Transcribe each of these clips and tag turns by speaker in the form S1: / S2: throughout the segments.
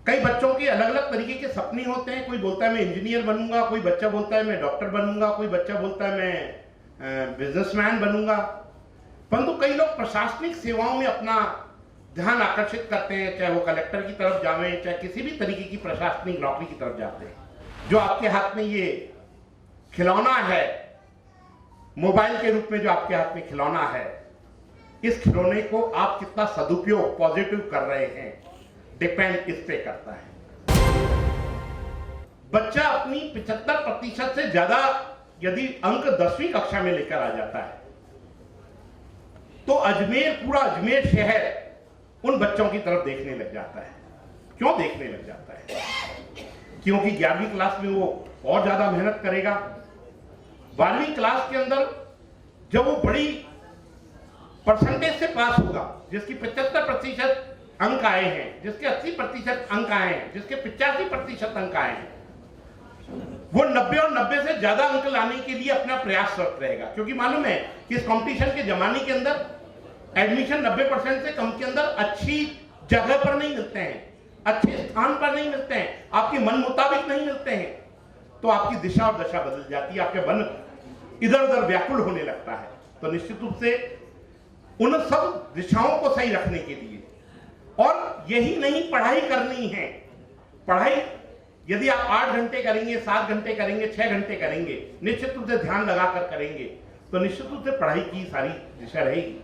S1: कई बच्चों के अलग अलग तरीके के सपने होते हैं। कोई बोलता है मैं इंजीनियर बनूंगा, कोई बच्चा बोलता है मैं डॉक्टर बनूंगा, कोई बच्चा बोलता है मैं बिजनेसमैन बनूंगा। परंतु कई लोग प्रशासनिक सेवाओं में अपना ध्यान आकर्षित करते हैं, चाहे वो कलेक्टर की तरफ जावें, चाहे किसी भी तरीके की प्रशासनिक नौकरी की तरफ जाते हैं। जो आपके हाथ में ये खिलौना है, मोबाइल के रूप में जो आपके हाथ में खिलौना है, इस खिलौने को आप कितना सदुपयोग पॉजिटिव कर रहे हैं, डिपेंड इस पे करता है। बच्चा अपनी 75% से ज्यादा यदि अंक 10वीं कक्षा में लेकर आ जाता है तो पूरा अजमेर शहर उन बच्चों की तरफ देखने लग जाता है। क्यों देखने लग जाता है? क्योंकि 11वीं क्लास में वो और ज्यादा मेहनत करेगा। 12वीं क्लास के अंदर जब वो बड़ी परसेंटेज से पास होगा, जिसकी 75% अंक आए हैं, जिसके 80% अंक आए हैं, जिसके 85% अंक आए हैं, वो 90 और 90 से ज्यादा अंक लाने के लिए अपना प्रयासरत रहेगा। क्योंकि मालूम है कि इस कंपटीशन के जमाने के अंदर एडमिशन 90% से कम के अंदर अच्छी जगह पर नहीं मिलते हैं, अच्छे स्थान पर नहीं मिलते हैं, आपके मन मुताबिक नहीं मिलते हैं, तो आपकी दिशा और दशा बदल जाती है, आपके मन इधर उधर व्याकुल होने लगता है। तो निश्चित रूप से उन सब दिशाओं को सही रखने के लिए, और यही नहीं पढ़ाई करनी है। पढ़ाई यदि आप 8 घंटे करेंगे, 7 घंटे करेंगे, 6 घंटे करेंगे, निश्चित रूप से ध्यान लगाकर करेंगे, तो निश्चित रूप से पढ़ाई की सारी दिशा रहेगी।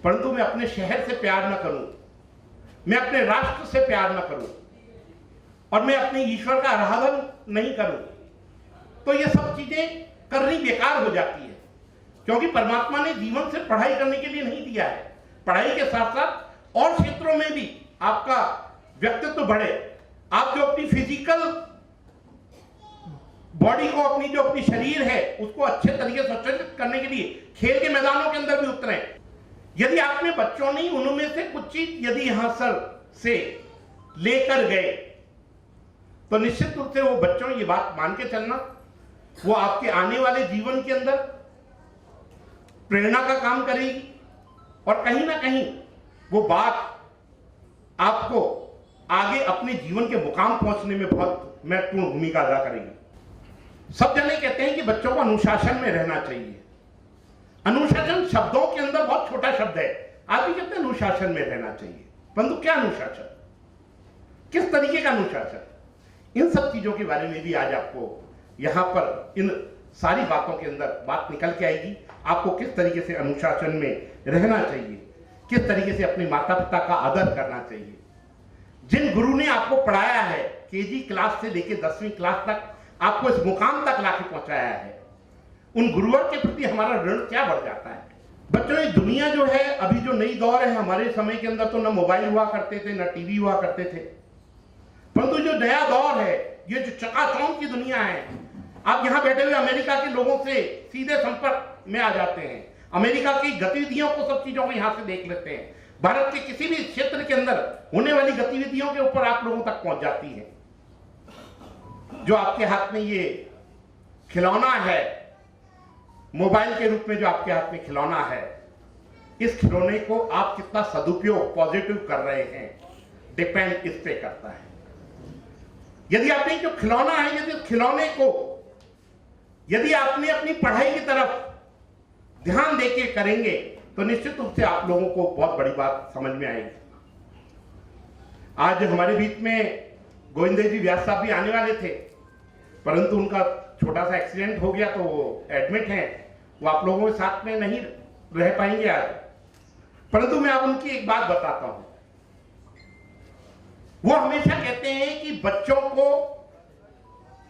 S1: परंतु मैं अपने शहर से प्यार न करूं, मैं अपने राष्ट्र से प्यार न करूं, और मैं अपने ईश्वर का आराधन नहीं करूं, तो ये सब चीजें करनी बेकार हो जाती है। क्योंकि परमात्मा ने जीवन से पढ़ाई करने के लिए नहीं दिया है। पढ़ाई के साथ साथ और क्षेत्रों में भी आपका व्यक्तित्व बढ़े, आप जो अपनी फिजिकल बॉडी को, अपनी जो अपनी शरीर है उसको अच्छे तरीके से संचालित करने के लिए खेल के मैदानों के अंदर भी उतरे। यदि आपने बच्चों ने उनमें से कुछ चीज यदि यहां सर से लेकर गए, तो निश्चित रूप से वो बच्चों ये बात मान के चलना, वो आपके आने वाले जीवन के अंदर प्रेरणा का काम करेगी, और कहीं ना कहीं वो बात आपको आगे अपने जीवन के मुकाम पहुंचने में बहुत महत्वपूर्ण भूमिका अदा करेगी। सब जने कहते हैं कि बच्चों को अनुशासन में रहना चाहिए। अनुशासन शब्दों के अंदर बहुत छोटा शब्द है। आप भी कहते हैं अनुशासन में रहना चाहिए, परंतु क्या अनुशासन, किस तरीके का अनुशासन, इन सब चीजों के बारे में भी आज आपको यहां पर इन सारी बातों के अंदर बात निकल के आएगी। आपको किस तरीके से अनुशासन में रहना चाहिए, किस तरीके से अपने माता पिता का आदर करना चाहिए। जिन गुरु ने आपको पढ़ाया है, केजी क्लास से लेकर 10वीं क्लास तक आपको इस मुकाम तक लाके पहुंचाया है, उन गुरुवर के प्रति हमारा ऋण क्या बढ़ जाता है। बच्चों, ये दुनिया जो है, अभी जो नई दौर है, हमारे समय के अंदर तो न मोबाइल हुआ करते थे, न टीवी हुआ करते थे, परंतु जो नया दौर है, ये जो चकाचौंध की दुनिया है, आप यहां बैठे हुए अमेरिका के लोगों से सीधे संपर्क में आ जाते हैं, अमेरिका की गतिविधियों को, सब चीजों को यहां से देख लेते हैं। भारत के किसी भी क्षेत्र के अंदर होने वाली गतिविधियों के ऊपर आप लोगों तक पहुंच जाती है। जो आपके हाथ में ये खिलौना है, मोबाइल के रूप में जो आपके हाथ में खिलौना है, इस खिलौने को आप कितना सदुपयोग पॉजिटिव कर रहे हैं, डिपेंड इस पे करता है। यदि आपने जो खिलौना है, यदि खिलौने को यदि आपने अपनी पढ़ाई की तरफ ध्यान देके करेंगे, तो निश्चित रूप से आप लोगों को बहुत बड़ी बात समझ में आएगी। आज हमारे बीच में गोविंद जी व्यास साहब भी आने वाले थे, परंतु उनका छोटा सा एक्सीडेंट हो गया, तो वो एडमिट हैं, वो आप लोगों के साथ में नहीं रह पाएंगे आज। परंतु मैं आप उनकी एक बात बताता हूं। वो हमेशा कहते हैं कि बच्चों को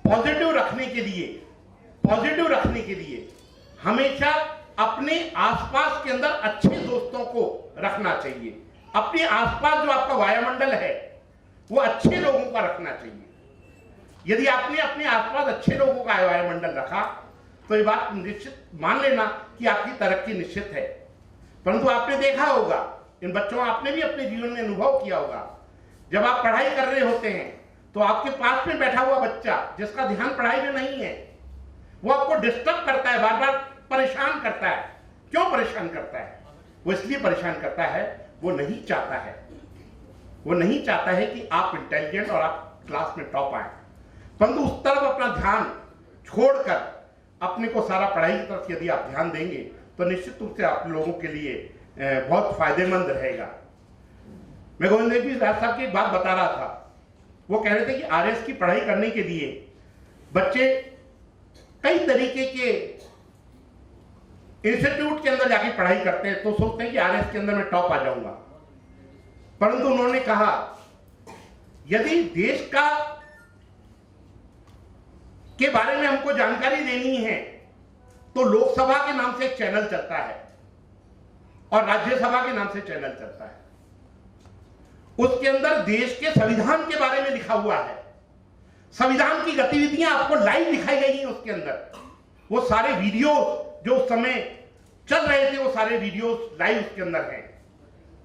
S1: पॉजिटिव रखने के लिए हमेशा अपने आसपास के अंदर अच्छे दोस्तों को रखना चाहिए। अपने आसपास जो आपका वायुमंडल है, वो अच्छे लोगों का रखना चाहिए। यदि आपने अपने आसपास अच्छे लोगों का वायुमंडल रखा, तो ये बात निश्चित मान लेना कि आपकी तरक्की निश्चित है। परंतु आपने देखा होगा, इन बच्चों, आपने भी अपने जीवन में अनुभव किया होगा, जब आप पढ़ाई कर रहे होते हैं तो आपके पास में बैठा हुआ बच्चा जिसका ध्यान पढ़ाई में नहीं है, वो आपको डिस्टर्ब करता है, बार बार परेशान करता है। क्यों परेशान करता है? वो इसलिए परेशान करता है, वो नहीं चाहता है वो नहीं चाहता है कि आप इंटेलिजेंट और आप क्लास में टॉप आए, परंतु उस तरफ अपना ध्यान छोड़कर अपने को सारा पढ़ाई की तरफ यदि आप ध्यान देंगे तो निश्चित रूप से आप लोगों के लिए बहुत फायदेमंद रहेगा। मैं गोविंद देव जी साहब की एक बात बता रहा था, वो कह रहे थे कि आरएस की पढ़ाई करने के लिए बच्चे कई तरीके के इंस्टीट्यूट के अंदर जाके पढ़ाई करते हैं, तो सोचते हैं कि आरएस के अंदर मैं टॉप आ जाऊंगा, परंतु उन्होंने कहा यदि देश का के बारे में हमको जानकारी देनी है तो लोकसभा के नाम से एक चैनल चलता है और राज्यसभा के नाम से चैनल चलता है। उसके अंदर देश के संविधान के बारे में लिखा हुआ है, संविधान की गतिविधियां आपको लाइव दिखाई गई हैं उसके अंदर। वो सारे वीडियो जो उस समय चल रहे थे वो सारे वीडियो लाइव उसके अंदर हैं।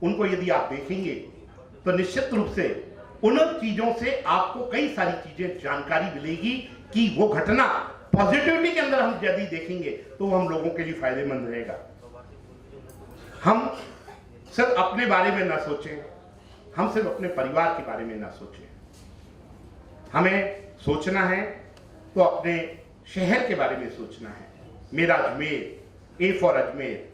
S1: उनको यदि आप देखेंगे तो निश्चित रूप से उन चीजों से आपको कई सारी चीजें जानकारी मिलेगी कि वो घटना पॉजिटिविटी के अंदर हम यदि देखेंगे तो वो हम लोगों के लिए फायदेमंद रहेगा। हम सिर्फ अपने बारे में ना सोचें, हम सिर्फ अपने परिवार के बारे में ना सोचें, हमें सोचना है तो अपने शहर के बारे में सोचना है। मेरा Ajmer, A for Ajmer,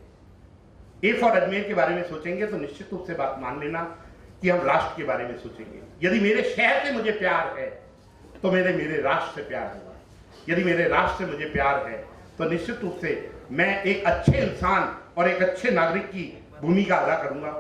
S1: A for Ajmer के बारे में सोचेंगे तो निश्चित रूप से बात मान लेना कि हम राष्ट्र के बारे में सोचेंगे। यदि मेरे शहर से मुझे प्यार है तो मेरे राष्ट्र से प्यार होगा। यदि मेरे राष्ट्र से मुझे प्यार है तो निश्चित रूप से मैं एक अच्छे इंसान और एक अच्छे नागरिक की भूमिका अदा करूंगा।